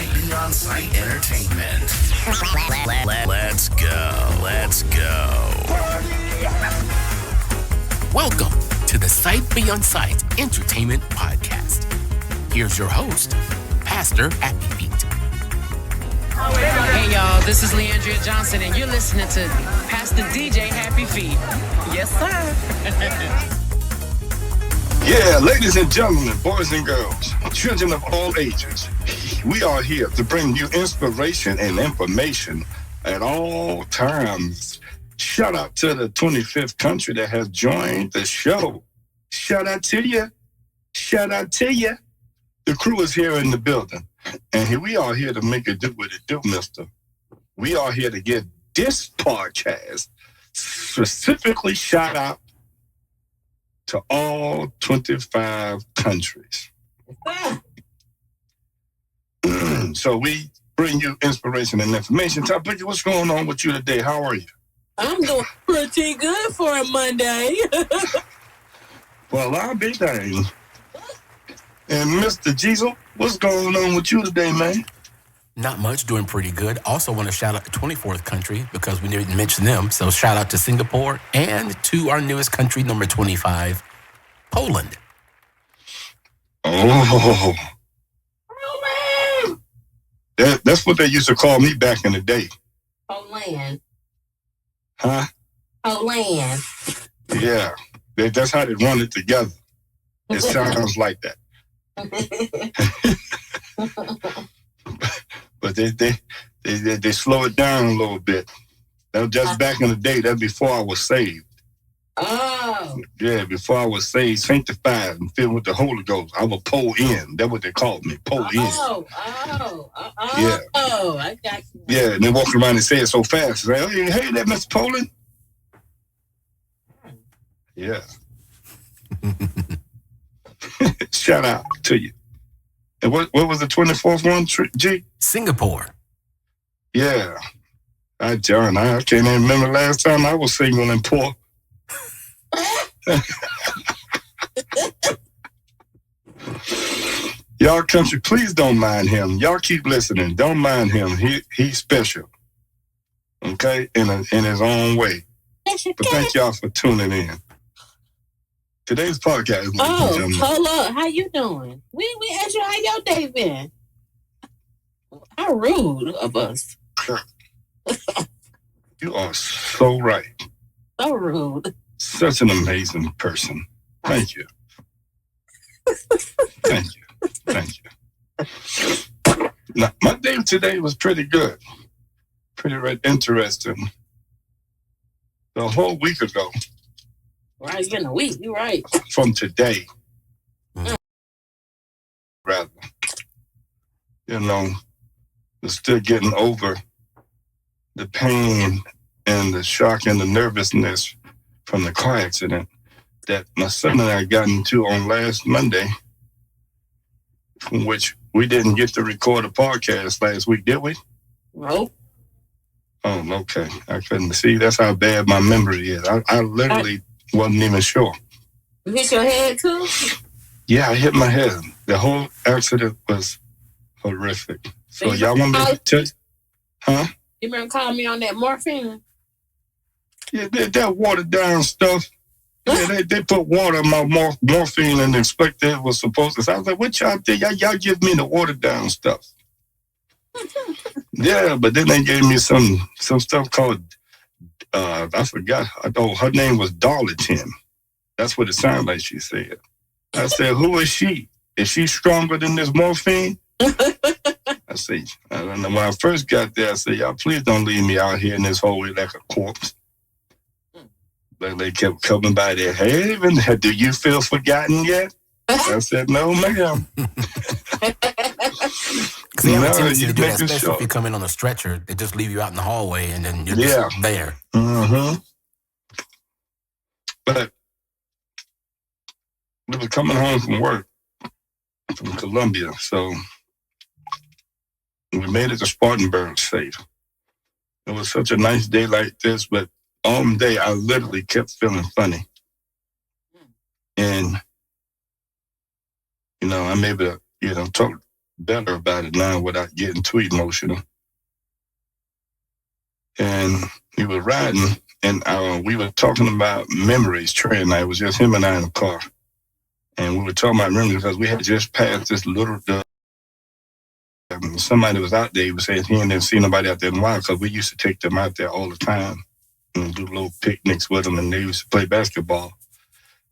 On-site entertainment. Let's go. Welcome to the Sight Beyond Sight Entertainment Podcast. Here's your host, Pastor Happy Feet. Hey y'all, this is Leandria Johnson and you're listening to Pastor DJ Happy Feet. Yes, sir. Yeah, ladies and gentlemen, boys and girls, children of all ages, we are here to bring you inspiration and information at all times. Shout out to the 25th country that has joined the show. Shout out to you. Shout out to you. The crew is here in the building, and we are here to make it do what it do, mister. We are here to get this podcast specifically shout out to all 25 countries. So we bring you inspiration and information. TyBoogie, what's going on with you today? How are you? I'm doing pretty good for a Monday. Well, I'll be dang. And Mr. Diesel, what's going on with you today, man? Not much, doing pretty good. Also want to shout out the 24th country because we didn't mention them. So shout out to Singapore and to our newest country, number 25, Poland. Oh, that's what they used to call me back in the day. Poland. Huh? Poland. Yeah, that's how they run it together. It sounds like that. But they slow it down a little bit. That was just back in the day. That's before I was saved. Oh. Yeah, before I was saved, sanctified, and filled with the Holy Ghost. I was pull in. That's what they called me, pull in. Yeah. Oh, I got you. Yeah, and they walk around and say it so fast. Say, oh, you hear that, Mr. Poland? Yeah. Shout out to you. And what was the 24th one, G? Singapore. Yeah. I can't even remember last time I was single and poor. Y'all country, please don't mind him. Y'all keep listening. Don't mind him. He's special. Okay? In his own way. But thank y'all for tuning in. Today's podcast. Hold up. How you doing? We asked you how your day been. How rude of us. You are so right. So rude. Such an amazing person. Thank you. Thank you. Now, my day today was pretty good. Pretty interesting. The whole week ago. Right, it's been a week. You're right. From today. Rather. You know, we're still getting over the pain and the shock and the nervousness from the car accident that my son and I got into on last Monday, from which we didn't get to record a podcast last week, did we? Nope. Oh, okay. I couldn't see. That's how bad my memory is. I literally wasn't even sure. You hit your head too? Yeah, I hit my head. The whole accident was horrific. So y'all want me to tell you? Huh? You remember calling me on that morphine? Yeah, that watered down stuff. Yeah, they put water in my morphine and expected it was supposed to. So I was like, what y'all think? Y'all give me the watered down stuff. Yeah, but then they gave me some stuff called, I forgot. Her name was Darlington. That's what it sounded like she said. I said, who is she? Is she stronger than this morphine? I said, I don't know. When I first got there, I said, y'all, please don't leave me out here in this hallway like a corpse. But they kept coming by there. Hey, do you feel forgotten yet? I said, no, ma'am. Because they have a tendency to do that, especially if you come in on a stretcher. They just leave you out in the hallway and then you're just there. Mm-hmm. But we were coming home from work from Columbia, so we made it to Spartanburg safe. It was such a nice day like this, but all day I literally kept feeling funny. And, I'm able to, talk better about it now without getting too emotional. And we were riding, and we were talking about memories. Trey and I, it was just him and I in the car. And we were talking about memories because we had just passed this little, somebody was out there, he was saying he hadn't seen nobody out there in a while because we used to take them out there all the time and do little picnics with them, and they used to play basketball.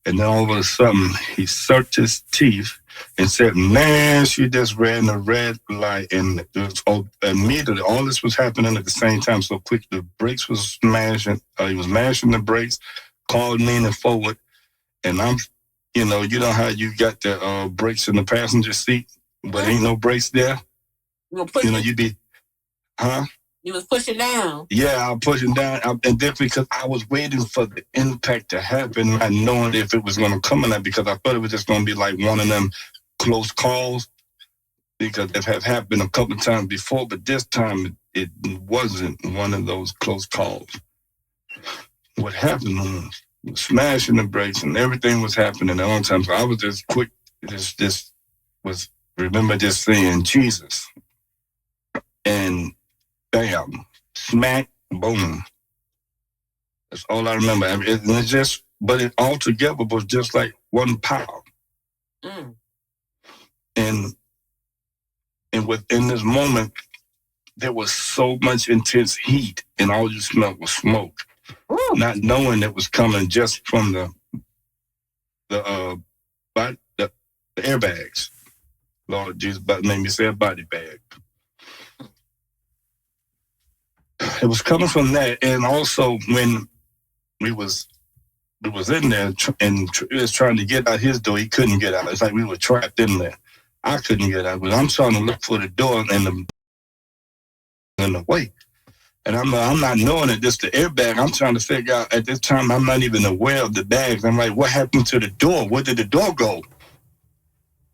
And then all of a sudden, he sucked his teeth and said, man, she just ran a red light. And it was immediately, all this was happening at the same time so quick. The brakes was smashing. He was mashing the brakes, called leaning forward. And I'm, you know how you got the brakes in the passenger seat, but ain't no brakes there? You'd be, huh? You was pushing down. Yeah, I was pushing down. And then because I was waiting for the impact to happen, not knowing if it was going to come or not, because I thought it was just going to be like one of them close calls, because it have happened a couple of times before, but this time it wasn't one of those close calls. What happened was smashing the brakes and everything was happening at all times. So I was just quick, remember just saying, Jesus. And bam, smack, boom. That's all I remember. But it all together was just like one power. Mm. And within this moment, there was so much intense heat, and all you smelled was smoke. Ooh. Not knowing it was coming just from the airbags. Lord Jesus, made me say a body bag. It was coming from that, and also when we was in there and he was trying to get out his door, he couldn't get out. It's like we were trapped in there. I couldn't get out, but I'm trying to look for the door in the way, and I'm not knowing it. Just the airbag. I'm trying to figure out at this time. I'm not even aware of the bags. I'm like, what happened to the door? Where did the door go?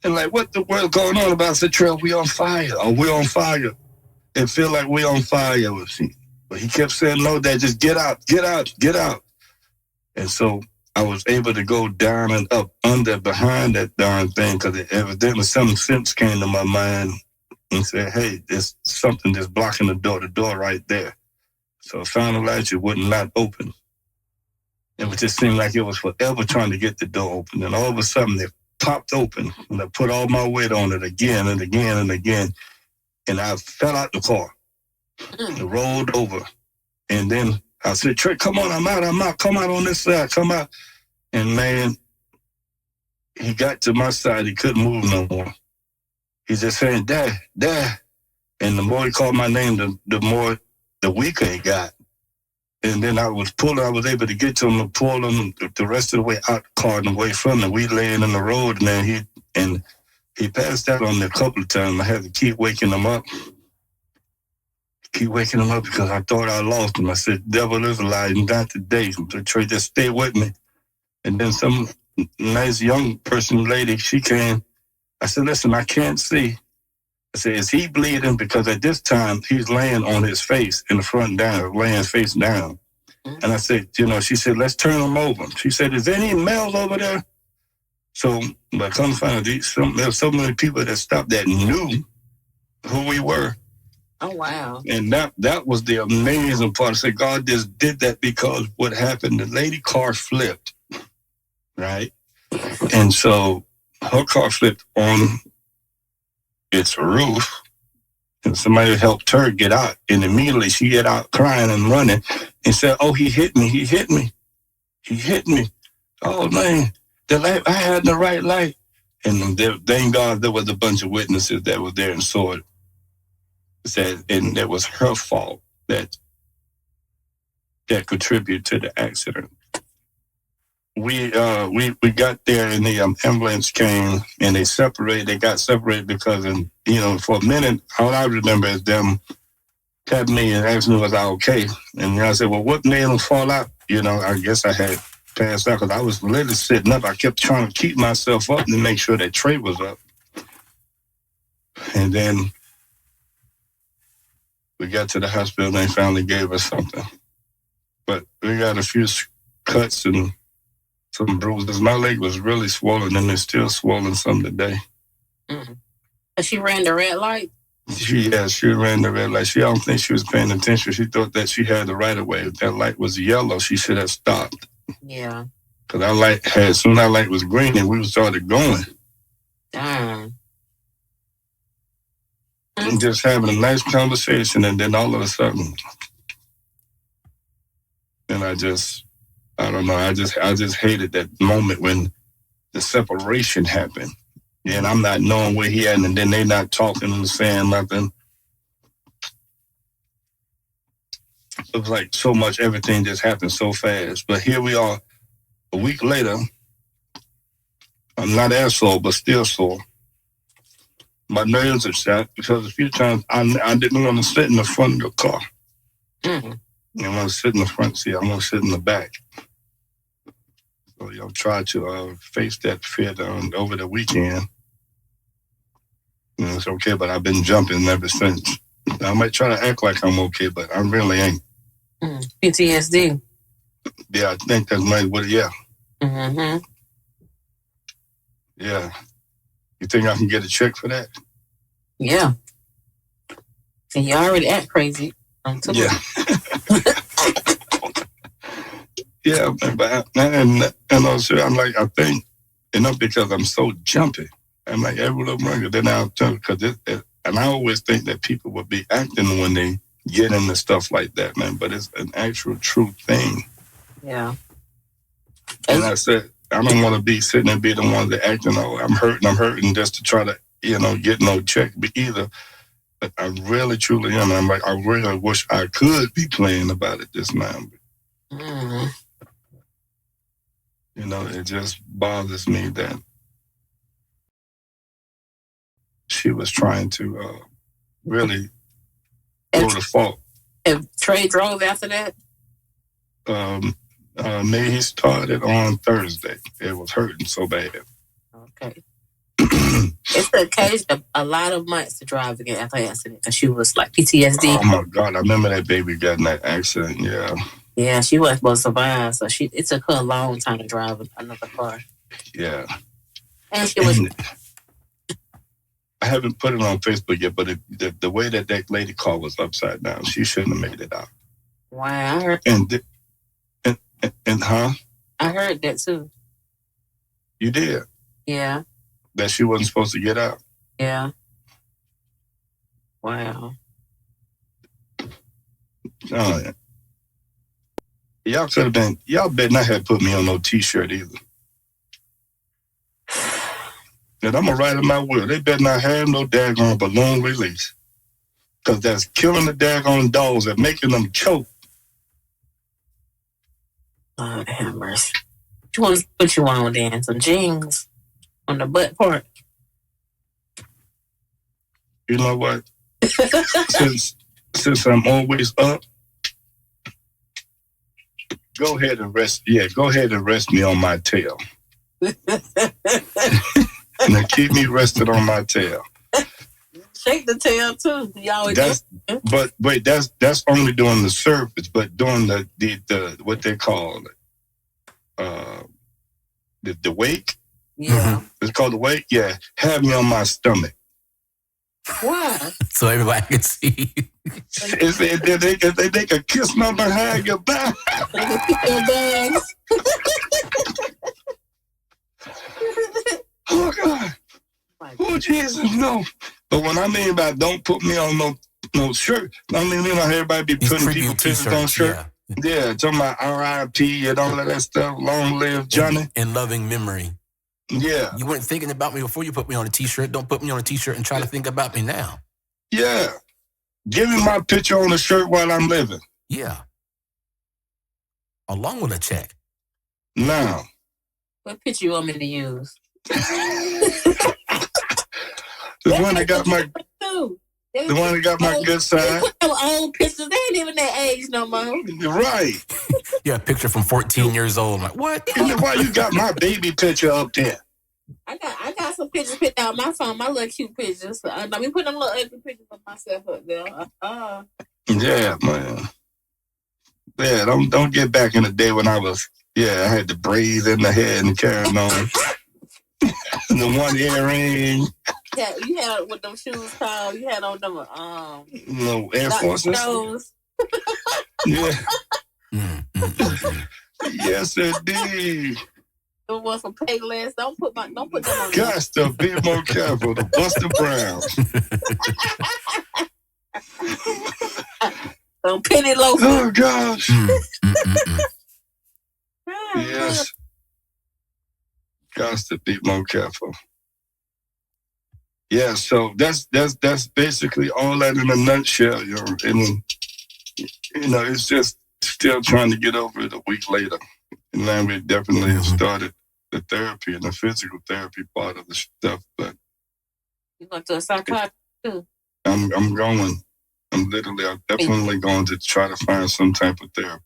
And like, what the world going on about? I said, Trail, we on fire. Oh, we on fire. It feel like we on fire. But he kept saying, no, Dad, just get out, get out, get out. And so I was able to go down and up under behind that darn thing, because evidently some sense came to my mind and said, hey, there's something that's blocking the door right there. So I found a latch, it wouldn't not open. It would just seem like it was forever trying to get the door open. And all of a sudden it popped open, and I put all my weight on it again and again and again. And I fell out the car. And rolled over. And then I said, Trey, come on, I'm out. Come out on this side, come out. And man, he got to my side, he couldn't move no more. He's just saying, Dad. And the more he called my name, the weaker he got. And then I was able to get to him and pull him the rest of the way out the car and away from him. We laying in the road, and then he passed out on me a couple of times. I had to keep waking him up. Because I thought I lost him. I said, devil is a lie, not today. So Trey, just stay with me. And then some nice young lady, she came. I said, listen, I can't see. I said, is he bleeding? Because at this time, he's laying on his face in the front down, laying face down. Mm-hmm. And I said, she said, let's turn him over. She said, is there any males over there? So, but come find out, there's so many people that stopped that knew who we were. Oh, wow. And that was the amazing part. I said, God just did that because what happened, the lady car flipped, right? And so her car flipped on its roof, and somebody helped her get out. And immediately she get out crying and running and said, oh, he hit me. Oh, man, the light, I had the right light. And thank God there was a bunch of witnesses that were there and saw it. And it was her fault that contributed to the accident. We got there, and the ambulance came, and they got separated because, for a minute, all I remember is them tapping me and asking me was I okay. And I said, well, what made them fall out? I guess I had passed out because I was literally sitting up. I kept trying to keep myself up and make sure that Trey was up. And then we got to the hospital, and they finally gave us something. But we got a few cuts and some bruises. My leg was really swollen, and it's still swollen some today. Mm-hmm. She ran the red light? She ran the red light. I don't think she was paying attention. She thought that she had the right of way. If that light was yellow, she should have stopped. Yeah. Because our light as soon as our light was green and we started going. Darn. And just having a nice conversation, and then all of a sudden, and I don't know, I just hated that moment when the separation happened. And I'm not knowing where he at, and then they not talking and saying nothing. It was like so much, everything just happened so fast. But here we are, a week later. I'm not as sore, but still sore. My nerves are shot because a few times I didn't want to sit in the front of the car. Mm-hmm. I want to sit in the front seat. I want to sit in the back. So try to face that fear over the weekend. It's okay, but I've been jumping ever since. I might try to act like I'm okay, but I really ain't. PTSD. Yeah, I think that's what. Yeah. Mm-hmm. Yeah. You think I can get a check for that? Yeah. And you already act crazy. Yeah. Yeah, but and also I'm like, I think, because I'm so jumpy. I'm like every little runner. Then I'll tell because and I always think that people would be acting when they get into stuff like that, man. But it's an actual true thing. Yeah. And I said, I don't want to be sitting and be the one that acting, oh, I'm hurting just to try to, get no check either. But I really, truly am. I'm like, I really wish I could be playing about it this now. Mm-hmm. It just bothers me that she was trying to really go to fault. And Trey drove after that? Me, he started on Thursday. It was hurting so bad. Okay. It's the case of a lot of months to drive again after an accident because she was like PTSD. Oh my God, I remember that baby got in that accident, yeah. Yeah, she wasn't supposed to survive, so it took her a long time to drive another car. Yeah. And she was... I haven't put it on Facebook yet, but the way that lady car was upside down, she shouldn't have made it out. Wow, I heard. And huh? I heard that too. You did? Yeah. That she wasn't supposed to get out? Yeah. Wow. Oh, yeah. Y'all could have been, y'all better not have put me on no t-shirt either. And I'm going to write in my will. They better not have no daggone balloon release. Because that's killing the daggone dogs and making them choke. Lord have mercy. What you want then? Some jeans on the butt part? You know what? since I'm always up, go ahead and rest me on my tail. Now keep me rested on my tail. Shake the tail too. You always but wait, that's only doing the surface, but doing the what they call it, the wake. Yeah, it's called the wake. Yeah, have me on my stomach. Why? So everybody can see. They can kiss my behind your back. They can pick your bags. Oh God! Oh Jesus, no! But when I mean by don't put me on no shirt, I mean everybody be putting people pictures on shirt. Yeah, talking about R.I.P. and all of that stuff. Long live Johnny. In loving memory. Yeah. You weren't thinking about me before you put me on a t-shirt. Don't put me on a t-shirt and try to think about me now. Yeah. Give me my picture on the shirt while I'm living. Yeah. Along with a check. Now. What picture you want me to use? The one that got my good side. Put them old pictures. They ain't even that age no more. Right. Yeah, a picture from 14 years old. I'm like, what? And then why you got my baby picture up there? I got some pictures picked out on my phone, my little cute pictures. Let me put them little ugly pictures of myself up there. Yeah, man. Yeah, don't get back in the day when I had the braids in the head and carrying on. The one earring. You had what them shoes called? You had on them No, Air Forces. Those. Yeah. Yes, indeed. There was some pay less. Don't put them on. Got to be more careful. The Buster Browns. Some penny loafers. Oh gosh. Yes. Got to be more careful. Yeah, so that's basically all that in a nutshell, yo. And it's just still trying to get over it a week later. And then we definitely have started the therapy and the physical therapy part of the stuff. But you going to a psychiatrist too? I'm definitely going to try to find some type of therapy.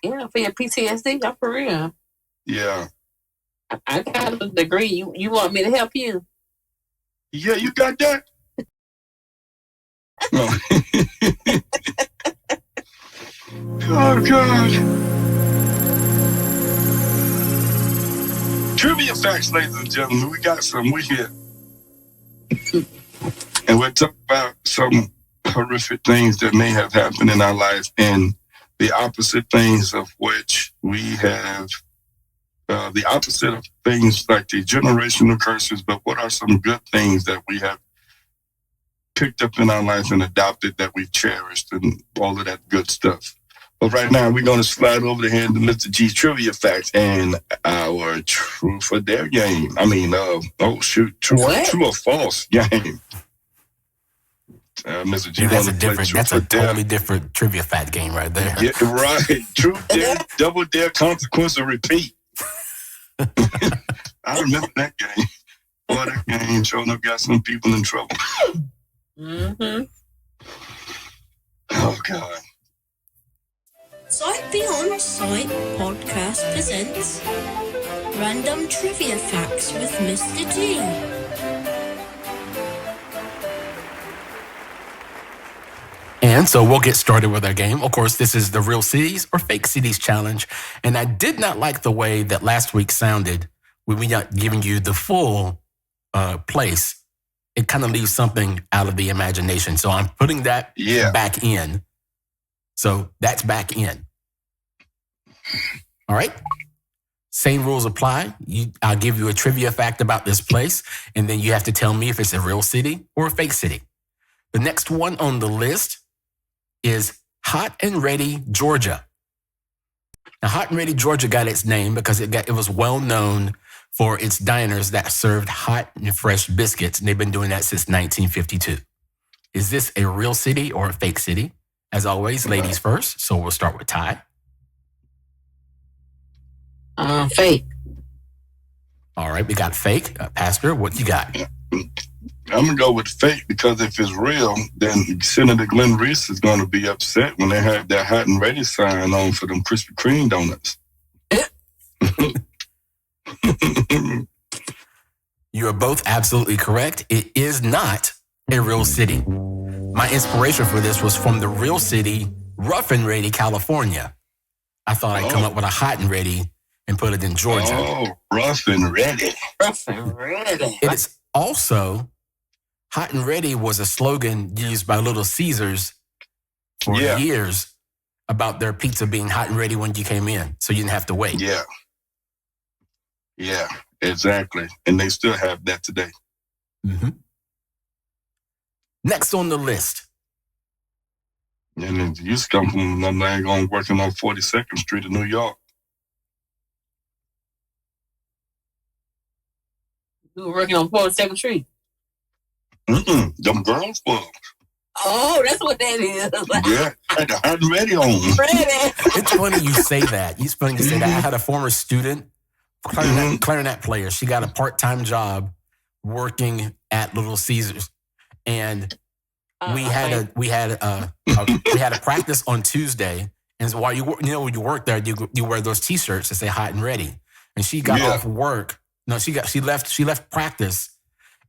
Yeah, for your PTSD, y'all for real. Yeah. I got a degree. You want me to help you? Yeah, you got that? No. Oh, God. Trivia facts, ladies and gentlemen. We got some. We here. And we're talking about some horrific things that may have happened in our life and the opposite things of which we have, the opposite of things like the generational curses, but what are some good things that we have picked up in our life and adopted that we've cherished and all of that good stuff. But right now, we're going to slide over the hand to Mr. G's Trivia Facts and our Truth or Dare game. I mean, True or False game. Mr. G, that's a totally different trivia fact game right there. Yeah, right. Truth, dare, double dare, consequence, or repeat. I remember that game. Boy, that game sure enough got some people in trouble. Mm-hmm. Oh, God. Sight Beyond Sight podcast presents Random Trivia Facts with Mr. G. And so we'll get started with our game. Of course, this is the Real Cities or Fake Cities Challenge. And I did not like the way that last week sounded when we not giving you the full place. It kind of leaves something out of the imagination. So I'm putting that back in. So that's back in. All right. Same rules apply. I'll give you a trivia fact about this place, and then you have to tell me if it's a real city or a fake city. The next one on the list is Hot and Ready, Georgia. Now, Hot and Ready, Georgia got its name because it was well known for its diners that served hot and fresh biscuits, and they've been doing that since 1952. Is this a real city or a fake city? As always, ladies first, so we'll start with Ty. Fake. All right, we got fake. Pastor, what you got? I'm going to go with fake because if it's real, then Senator Glenn Reese is going to be upset when they have that Hot and Ready sign on for them Krispy Kreme donuts. You are both absolutely correct. It is not a real city. My inspiration for this was from the real city, Rough and Ready, California. I thought I'd come up with a Hot and Ready and put it in Georgia. Oh, Rough and Ready. Rough and Ready. It is also, Hot and Ready was a slogan used by Little Caesars for years about their pizza being hot and ready when you came in, so you didn't have to wait. Yeah, exactly. And they still have that today. Mm-hmm. Next on the list. And it used to come from going working on 42nd Street in New York. You were working on 42nd Street? Them girls were. Oh, that's what that is. Yeah, had the Hot and Ready on. It's funny you say that. It's funny you say that. I had a former student, clarinet player. She got a part-time job working at Little Caesars, and we had a practice on Tuesday. And so while you work there, you wear those T-shirts that say Hot and Ready. And she got off work. No, she left practice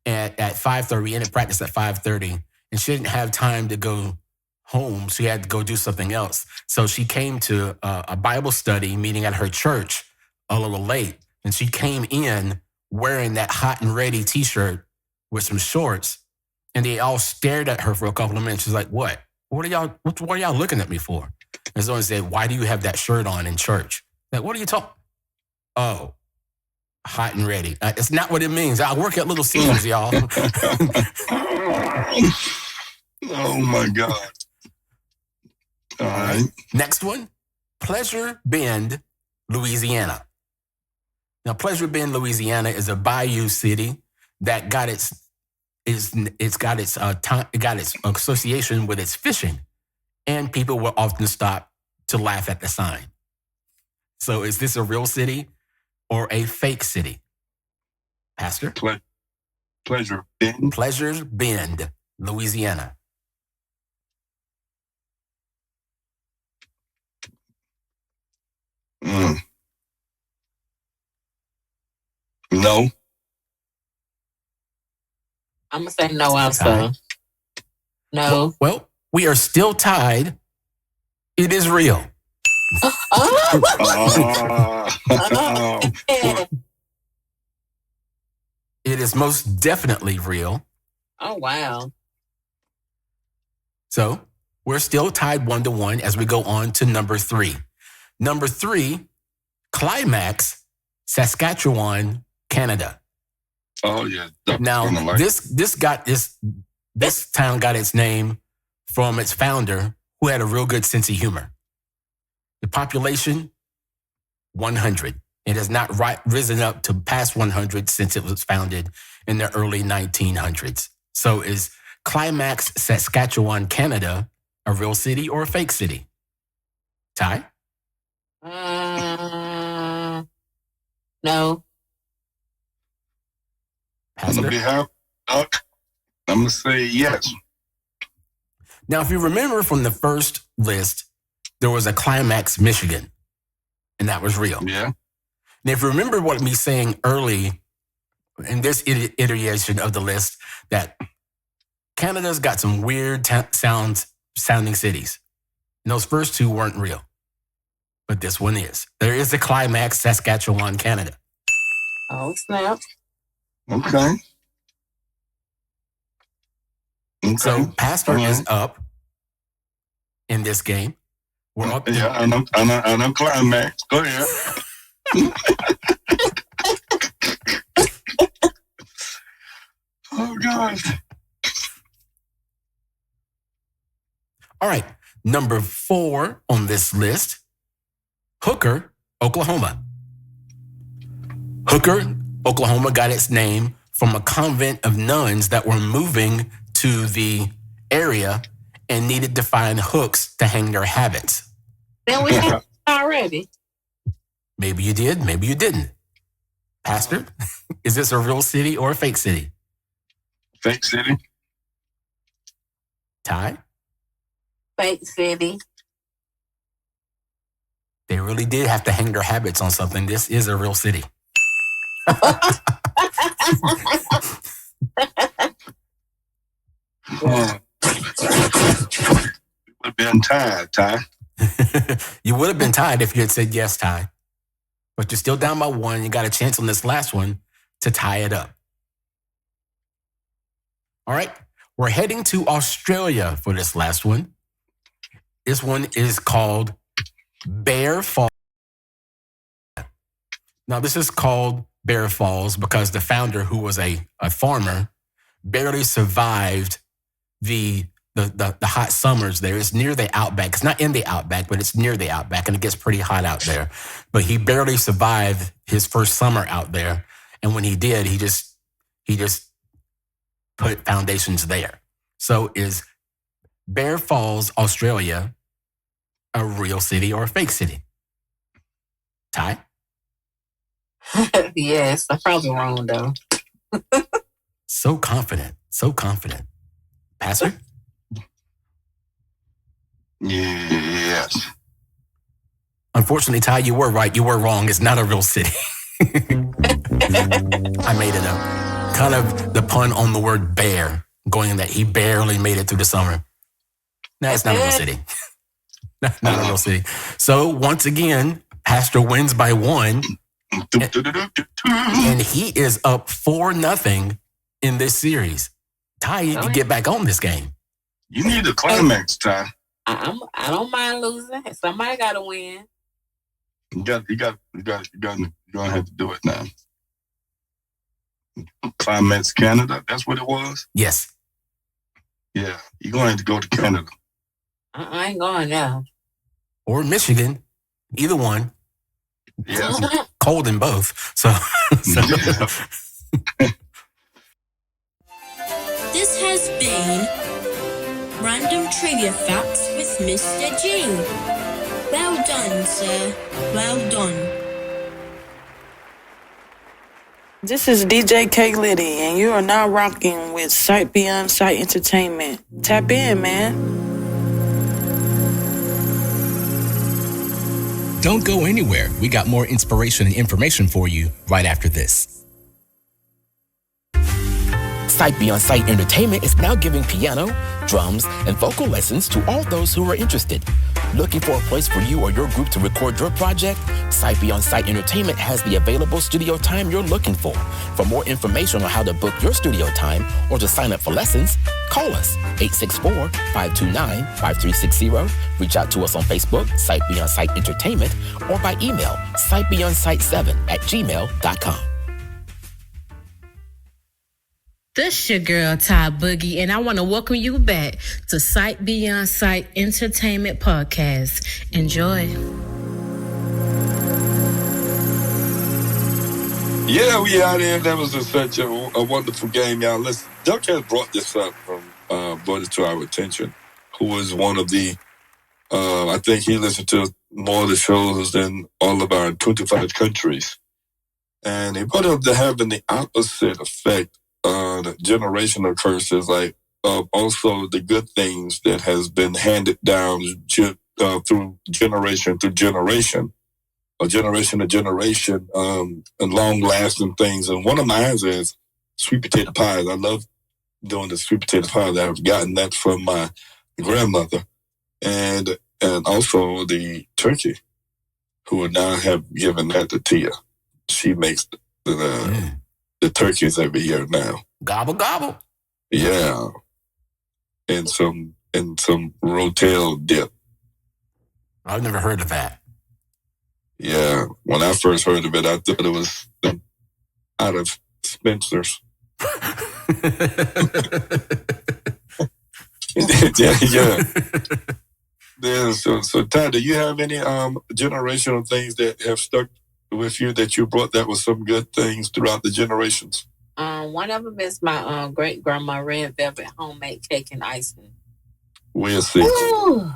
at 5:30. We ended practice at 5:30, and she didn't have time to go home. She had to go do something else. So she came to a Bible study meeting at her church a little late, and she came in wearing that Hot and Ready T-shirt with some shorts, and they all stared at her for a couple of minutes. She's like, "What? What are y'all looking at me for?" And someone said, "Why do you have that shirt on in church?" Like, what are you talking? Oh, hot and ready. It's not what it means. I work at Little Caesars, y'all. Oh my God. All right. Next one, Pleasure Bend, Louisiana. Now, Pleasure Bend, Louisiana is a bayou city that got its association with its fishing, and people will often stop to laugh at the sign. So, is this a real city or a fake city? Pastor? Pleasure Bend. Pleasure Bend, Louisiana. No. I'm going to say no also. No. Well, we are still tied. It is real. It is most definitely real. Oh, wow. So we're still tied 1-1 as we go on to number 3. Number 3, Climax, Saskatchewan, Canada. Oh yeah. Now this town got its name from its founder, who had a real good sense of humor. The population, 100. It has not risen up to past 100 since it was founded in the early 1900s. So is Climax, Saskatchewan, Canada a real city or a fake city? Ty? No. Pastor? I'm going to say yes. Now, if you remember from the first list, there was a Climax, Michigan, and that was real. Yeah. And if you remember what me saying early in this iteration of the list, that Canada's got some weird sounding cities. And those first two weren't real. But this one is. There is a Climax, Saskatchewan, Canada. Oh, snap. Okay. So Pastor is up in this game. We're up. Yeah, I know Climax. Go ahead. Oh, God. All right. Number 4 on this list, Hooker, Oklahoma. Hooker, Oklahoma got its name from a convent of nuns that were moving to the area and needed to find hooks to hang their habits. Then we have already. Maybe you did, maybe you didn't. Pastor, is this a real city or a fake city? Fake city. Ty? Fake city. They really did have to hang their habits on something. This is a real city. Would have been tied, Ty. You would have been tied if you had said yes, Ty. But you're still down by 1. You got a chance on this last one to tie it up. All right. We're heading to Australia for this last one. This one is called Bear Falls. Now, this is called Bear Falls because the founder, who was a farmer, barely survived the hot summers there. It's near the outback. It's not in the outback, but it's near the outback, and it gets pretty hot out there. But he barely survived his first summer out there. And when he did, he just put foundations there. So is Bear Falls, Australia, a real city or a fake city? Ty? Yes, I'm probably wrong though. So confident. Pastor? Yes. Unfortunately, Ty, you were right. You were wrong. It's not a real city. I made it up. Kind of the pun on the word bear, going in that he barely made it through the summer. No, it's not a real city. Not a real city. So once again, Pastor wins by 1. And he is up 4-0 in this series. Ty, you can get back on this game. You need the climax, Ty. I don't mind losing. Somebody got to win. You're gonna have to do it now. Climax Canada, that's what it was? Yes. Yeah, you're going to have to go to Canada. I ain't going now. Or Michigan. Either one. Yeah. Cold in both. So. This has been Random Trivia Facts with Mr. G. Well done, sir. Well done. This is DJ K Liddy, and you are now rocking with Sight Beyond Sight Entertainment. Tap in, man. Don't go anywhere. We got more inspiration and information for you right after this. Sight Beyond Sight Entertainment is now giving piano, drums, and vocal lessons to all those who are interested. Looking for a place for you or your group to record your project? Sight Beyond Sight Entertainment has the available studio time you're looking for. For more information on how to book your studio time or to sign up for lessons, call us 864-529-5360. Reach out to us on Facebook, Sight Beyond Sight Entertainment, or by email, sightbeyondsight7@gmail.com. This your girl, TyBoogie, and I want to welcome you back to Sight Beyond Sight Entertainment Podcast. Enjoy. Yeah, we out there. That was such a wonderful game, y'all. Listen, Duck has brought this up brought it to our attention, who was one of the, I think he listened to more of the shows than all of our 25 countries. And he brought up to having the opposite effect on generational curses, like also the good things that has been handed down through generation to generation, or generation to generation, and long-lasting things. And one of mine is sweet potato pies. I love doing the sweet potato pies. I've gotten that from my grandmother, and also the turkey, who would now have given that to Tia. She makes the turkeys every year now. Gobble, gobble. Yeah. And some rotel dip. I've never heard of that. Yeah. When I first heard of it, I thought it was out of Spencer's. yeah. So Ty, do you have any generational things that have stuck with you that you brought that was some good things throughout the generations? One of them is my great grandma red velvet homemade cake and icing. We'll see. Ooh.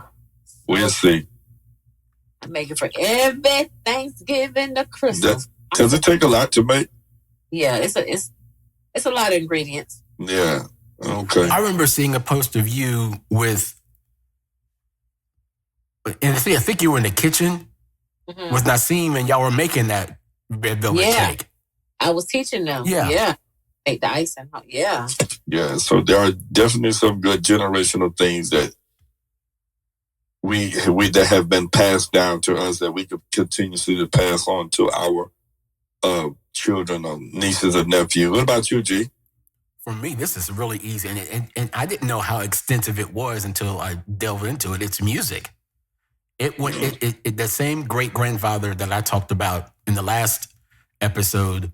We'll see. I make it for every Thanksgiving to Christmas. Does it take a lot to make? Yeah, it's a lot of ingredients. Yeah. Okay. I remember seeing a post of you with, and I think you were in the kitchen with Nasim, and y'all were making that red velvet cake. I was teaching them. Yeah. Make the icing. Yeah. Yeah. So there are definitely some good generational things that we that have been passed down to us that we could continuously to pass on to our children or nieces and nephews. What about you, G? For me, this is really easy, and I didn't know how extensive it was until I delved into it. It's music. The same great grandfather that I talked about in the last episode.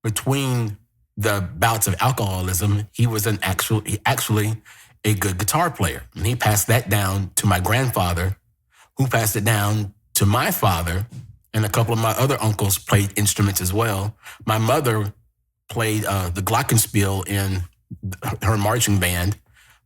Between the bouts of alcoholism, he was actually a good guitar player. And he passed that down to my grandfather, who passed it down to my father, and a couple of my other uncles played instruments as well. My mother played the glockenspiel in her marching band.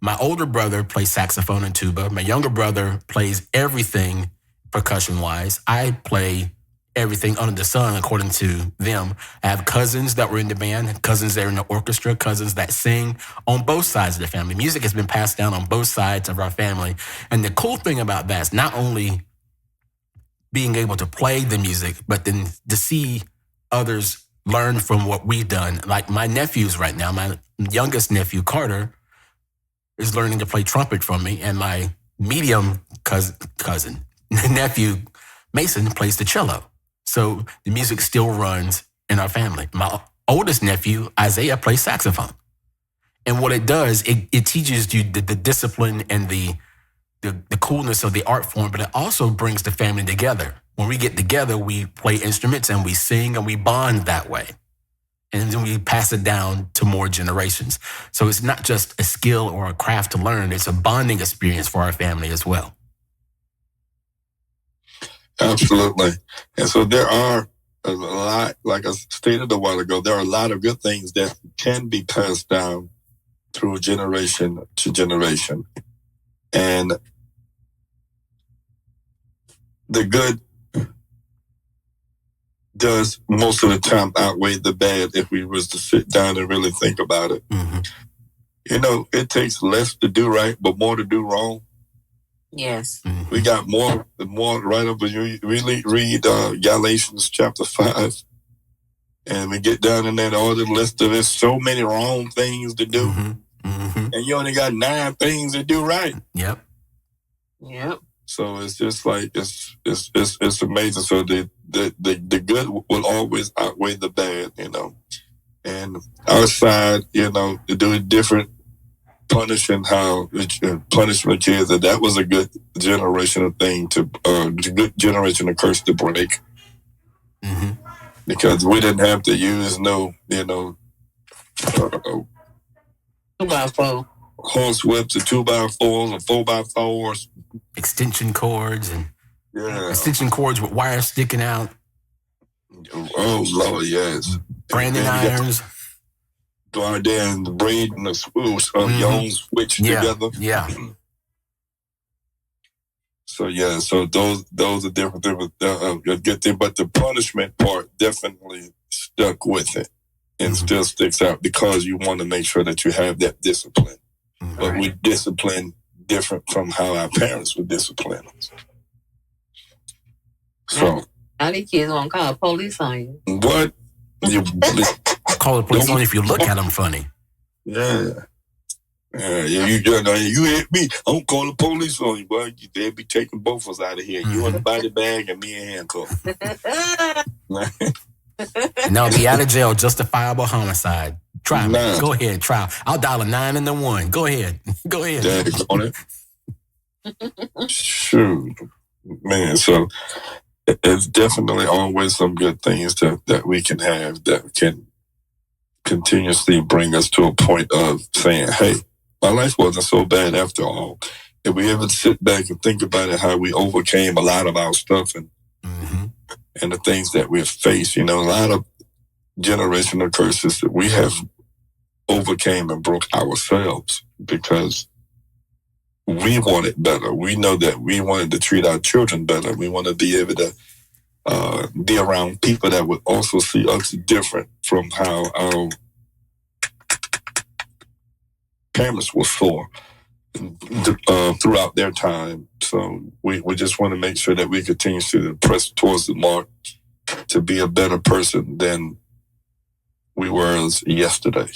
My older brother plays saxophone and tuba. My younger brother plays everything percussion-wise. I play everything under the sun, according to them. I have cousins that were in the band, cousins that are in the orchestra, cousins that sing on both sides of the family. Music has been passed down on both sides of our family. And the cool thing about that is not only being able to play the music, but then to see others learn from what we've done. Like my nephews right now, my youngest nephew, Carter, is learning to play trumpet from me, and my medium cousin, nephew, Mason, plays the cello. So the music still runs in our family. My oldest nephew, Isaiah, plays saxophone. And what it does, it teaches you the discipline and the coolness of the art form, but it also brings the family together. When we get together, we play instruments and we sing and we bond that way. And then we pass it down to more generations. So it's not just a skill or a craft to learn, it's a bonding experience for our family as well. Absolutely. And so there are a lot, like I stated a while ago, there are a lot of good things that can be passed down through generation to generation. And the good does most of the time outweigh the bad if we was to sit down and really think about it. Mm-hmm. You know, it takes less to do right, but more to do wrong. Yes. Mm-hmm. We got more right up when you really read Galatians chapter 5. And we get down in that order list of there's so many wrong things to do. Mm-hmm. Mm-hmm. And you only got 9 things to do right. Yep. So it's just like it's amazing. So the good will always outweigh the bad, you know. And our side, you know, to do it different, punishment kids, that was a good generational thing good generational curse to break. Mm-hmm. Because we didn't have to use no, you know, 2x4. horse whips or 2x4s or 4x4s. Extension cords and Yeah. extension cords with wires sticking out. Oh Lord, yes. Branding irons. Go out there and braid and the swoosh of your own switch together. Yeah. So yeah, so those are different things. Good thing, but the punishment part definitely stuck with it and still sticks out because you want to make sure that you have that discipline. Mm-hmm. But we discipline different from how our parents would discipline us. So Now these kids won't call police on you. what? You call the police only if you look at them funny. Yeah. You hit me. I don't call the police on you, boy. They'll be taking both of us out of here. You in the body bag and me in handcuffs. No, be out of jail, justifiable homicide. Try me. Nah. Go ahead, try. I'll dial a 9 and a 1. Go ahead. Go ahead. Dad's on it. Shoot. Man, so it's definitely always some good things that we can have that can continuously bring us to a point of saying, hey, my life wasn't so bad after all. If we ever sit back and think about it, how we overcame a lot of our stuff and the things that we've faced, you know, a lot of generational curses that we have overcame and broke ourselves because we wanted better. We know that we wanted to treat our children better. We want to be able to be around people that would also see us different from how our parents were for throughout their time. So we just want to make sure that we continue to press towards the mark to be a better person than we were yesterday.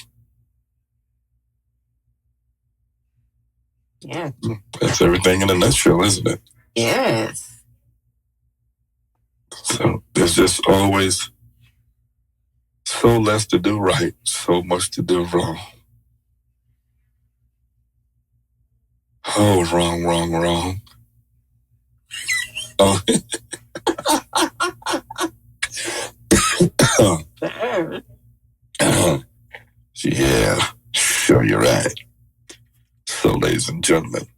Yeah. That's everything in a nutshell, isn't it? Yes. So there's just always so less to do right, so much to do wrong. Oh, wrong. Oh. Yeah, sure, you're right. So, ladies and gentlemen,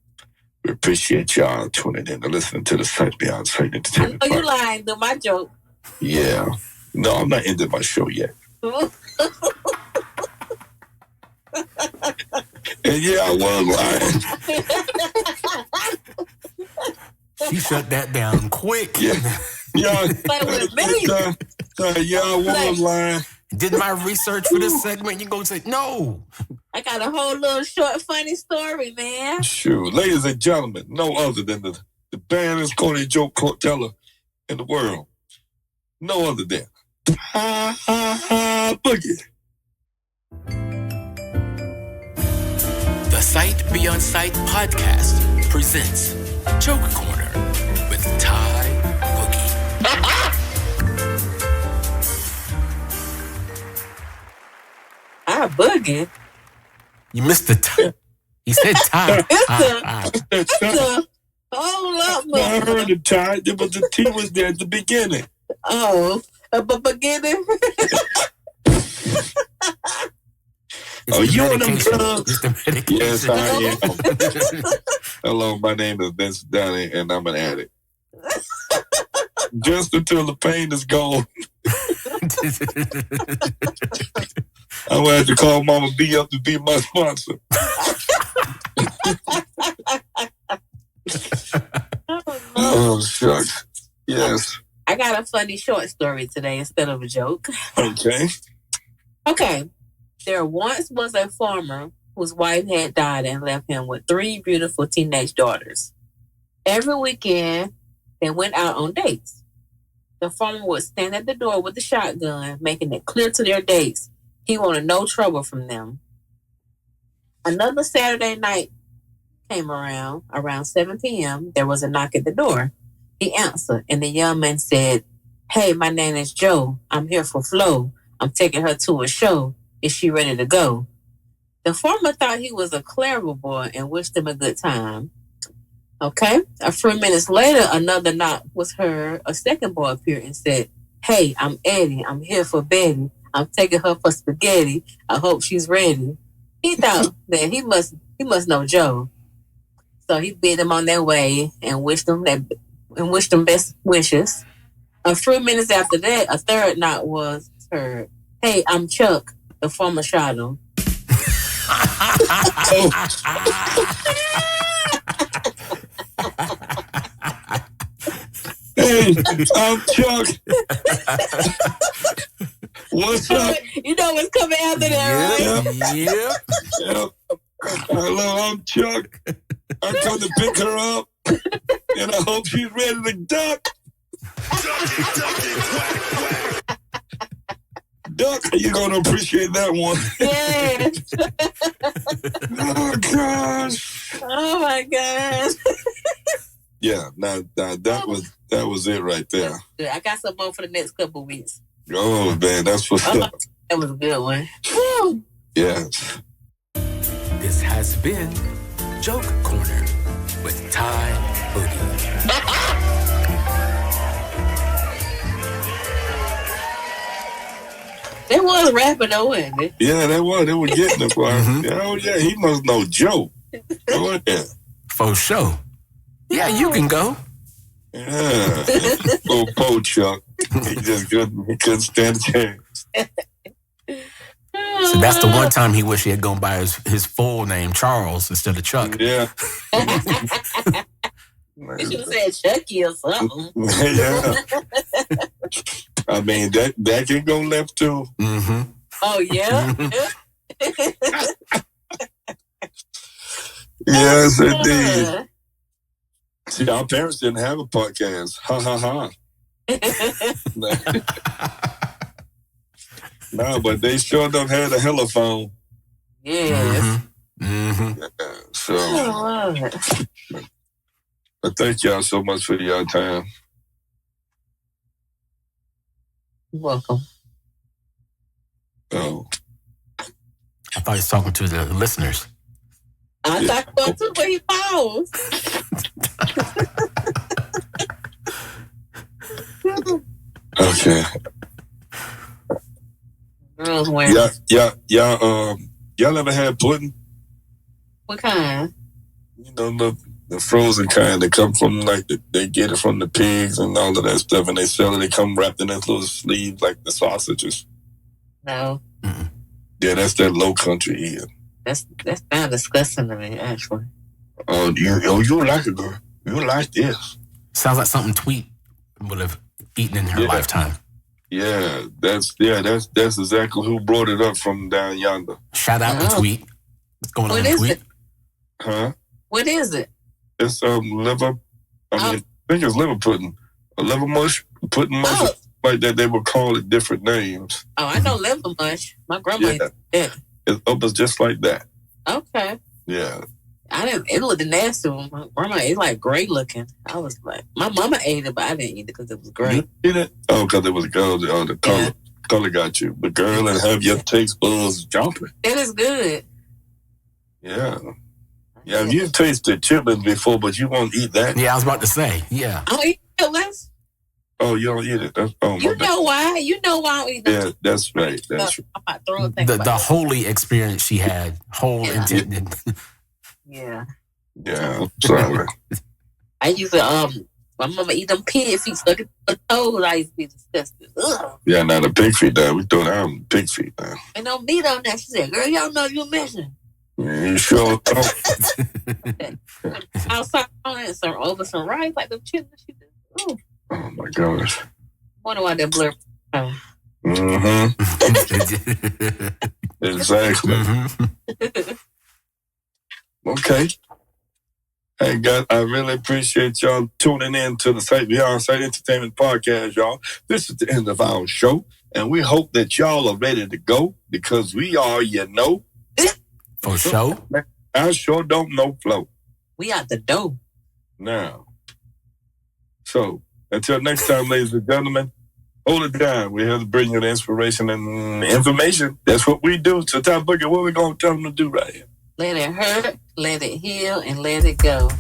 we appreciate y'all tuning in and listening to the Sight Beyond Sight Entertainment. Oh, you lying to my joke. Yeah. No, I'm not ending my show yet. And yeah, I was lying. She shut that down quick. Yeah. Yeah, But with me. yeah, I was lying. Did my research for this segment. You're going to say, no. I got a whole little short, funny story, man. Shoot, ladies and gentlemen, no other than the baddest corny joke teller in the world. No other than Boogie. The Sight Beyond Sight podcast presents Joke Corner with TyBoogie. TyBoogie. You missed the Ty. He said Ty. Hold up, I heard the Ty, but the T was there at the beginning. Oh, but beginning. Oh, you on them medication. drugs? It's the medication. Yes, I am. Hello, my name is Vince Dunny, and I'm an addict. Just until the pain is gone. I'm going to have to call Mama B up to be my sponsor. Oh, shucks. Yes. I got a funny short story today instead of a joke. Okay. Okay. There once was a farmer whose wife had died and left him with 3 beautiful teenage daughters. Every weekend, they went out on dates. The farmer would stand at the door with a shotgun, making it clear to their dates he wanted no trouble from them. Another Saturday night came around 7 p.m. There was a knock at the door. He answered, and the young man said, "Hey, my name is Joe. I'm here for Flo. I'm taking her to a show. Is she ready to go?" The farmer thought he was a clever boy and wished him a good time. Okay. A few minutes later, another knock was heard. A second boy appeared and said, "Hey, I'm Eddie. I'm here for Betty. I'm taking her for spaghetti. I hope she's ready." He thought that he must know Joe. So he bid them on their way and wished them best wishes. A few minutes after that, a third knock was heard. "Hey, I'm Chuck." The farmer shot him. Hey, I'm Chuck. What's up? You know what's coming after that, right? Yep. Hello, I'm Chuck. I come to pick her up, and I hope she's ready to duck. Duck, you're going to appreciate that one. Yes. Oh, gosh. Oh, my gosh. Yeah, now that was it right there. I got some more for the next couple of weeks. Oh, man, that's what's up. That was a good one. Woo. Yes. This has been Joke Corner with TyBoogie. They was rapping though, wasn't it? Yeah, they were getting it for him. Oh, yeah, he must know Joe. Oh, yeah. For sure. Yeah, you can go. Yeah. Oh, poor Chuck. He just couldn't stand a chance. So that's the one time he wished he had gone by his full name, Charles, instead of Chuck. Yeah. You should have said Chucky or something. Yeah. I mean, that can go left too. Mm-hmm. Oh, yeah? Yes, indeed. See, our parents didn't have a podcast. Ha, ha, ha. No, but they sure enough had a telephone. Yes. Mm-hmm. Yeah, so, but thank y'all so much for your time. You're welcome. Oh. I thought he was talking to the listeners. I talked about too, but he paused. Okay. Girls wearing y'all ever had pudding? what kind? You know, the frozen kind that come from, like, they get it from the pigs and all of that stuff, and they sell it. They come wrapped in this little sleeve like the sausages. No. Mm-mm. Yeah, that's that low country eating. That's kind of disgusting to me, actually. Oh, you like it, girl. You like this. Sounds like something Tweet would have eaten in her lifetime. Yeah, that's exactly who brought it up from down yonder. Shout out to Tweet. What's going on in Tweet? It? Huh? What is it? It's liver. I think it's liver pudding. A liver mush, pudding mush, like that. They would call it different names. Oh, I know liver mush. My grandma used to do it. It's just like that. Okay. Yeah. It looked nasty. My grandma, it's like gray looking. I was like, my mama ate it, but I didn't eat it because it was gray. You eat it? Oh, because it was gold. Oh, the color. Color got you. But girl, and have your taste buds jumping. It is good. Yeah. Yeah, you've tasted chitlins before, but you won't eat that. Yeah, I was about to say. Yeah. I don't eat chitlins. Oh, you don't eat it. You know why? You know why I don't eat them. Yeah, that's right. That's right. I might throw a thing The holy experience she had. Intended. Yeah. Yeah, I'm sorry. I used to my mama eat them pig feet stuck in the toes. I used to be disgusted. Ugh. Yeah, now the pig feet down. We throw down pig feet down. And no meat on that. She said, girl, y'all know you're missing. Yeah, you sure don't. Outside on it, over some rice, like the chitlins she did. Ooh. Oh my gosh. Wonder why that blur. Mm-hmm. Exactly. Mm-hmm. Okay. Hey guys, I really appreciate y'all tuning in to the Sight Beyond Sight Entertainment Podcast, y'all. This is the end of our show, and we hope that y'all are ready to go because we are, For sure. I sure don't know flow. We out the door. Now. So, until next time, ladies and gentlemen, hold it down. We're here to bring you the inspiration and information. That's what we do. So, TyBoogie, what are we going to tell them to do right here? Let it hurt, let it heal, and let it go.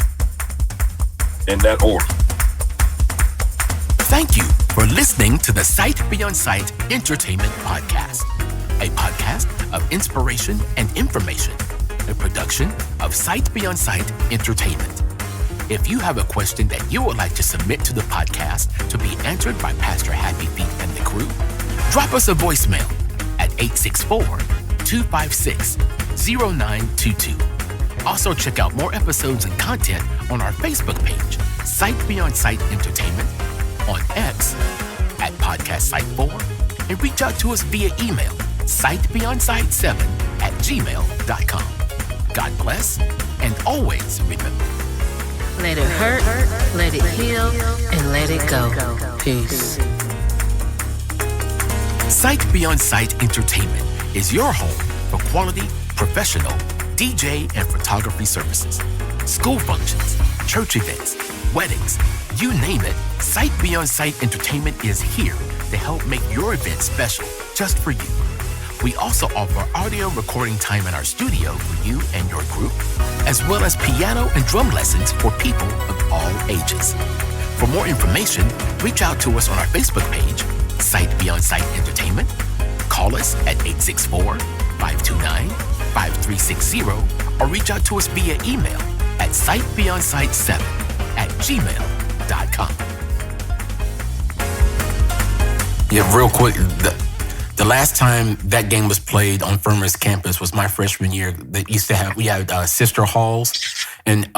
In that order. Thank you for listening to the Sight Beyond Sight Entertainment Podcast, a podcast of inspiration and information, a production of Sight Beyond Sight Entertainment. If you have a question that you would like to submit to the podcast to be answered by Pastor Happy Feet and the crew, drop us a voicemail at 864-256-0922. Also, check out more episodes and content on our Facebook page, Sight Beyond Sight Entertainment, on X at Podcast Sight 4, and reach out to us via email, sightbeyondsight7@gmail.com. God bless, and always remember, Let it hurt, let it heal, and let it go. Peace. Sight Beyond Sight Entertainment is your home for quality, professional DJ and photography services, school functions, church events, weddings, you name it. Sight Beyond Sight Entertainment is here to help make your event special just for you. We also offer audio recording time in our studio for you and your group, as well as piano and drum lessons for people of all ages. For more information, reach out to us on our Facebook page, Sight Beyond Sight Entertainment. Call us at 864-529-5360 or reach out to us via email at sightbeyondsight7@gmail.com. Yeah, real quick. The last time that game was played on Firmer's campus was my freshman year. We had sister halls, and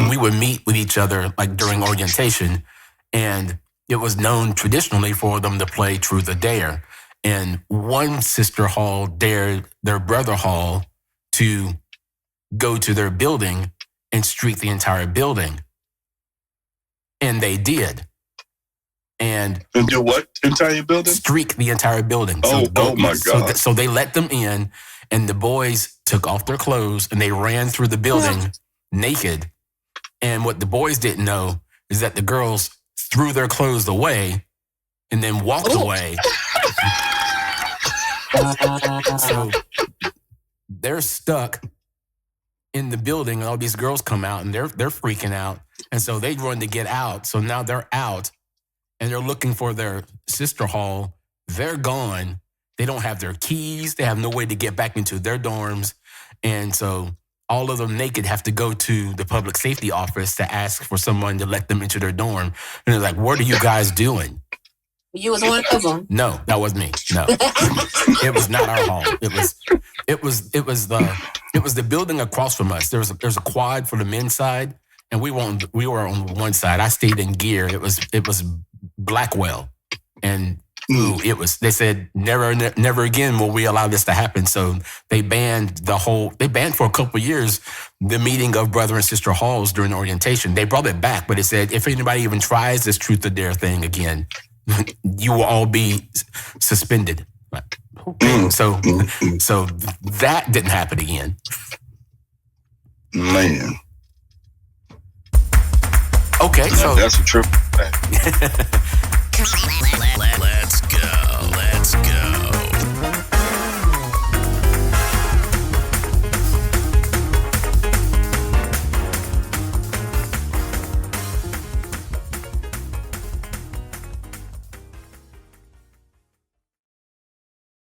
we would meet with each other like during orientation, and it was known traditionally for them to play Truth or Dare. And one sister hall dared their brother hall to go to their building and streak the entire building, and they did. And do what? Entire building? Streak the entire building. Oh my God. So they let them in, and the boys took off their clothes, and they ran through the building naked. And what the boys didn't know is that the girls threw their clothes away and then walked away. So they're stuck in the building, and all these girls come out, and they're freaking out. And so they run to get out. So now they're out. And they're looking for their sister hall. They're gone. They don't have their keys. They have no way to get back into their dorms. And so all of them naked have to go to the public safety office to ask for someone to let them into their dorm. And they're like, what are you guys doing? You was one of them. No, that was me. No, it was not our hall. It was the building across from us. There's a quad for the men's side, and we were on one side. I stayed in gear. It was Blackwell, and they said never again will we allow this to happen. So they banned for a couple of years the meeting of brother and sister halls during orientation. They brought it back, but it said if anybody even tries this Truth or Dare thing again, you will all be suspended. So that didn't happen again. Man. Okay, so that's a trip. Let's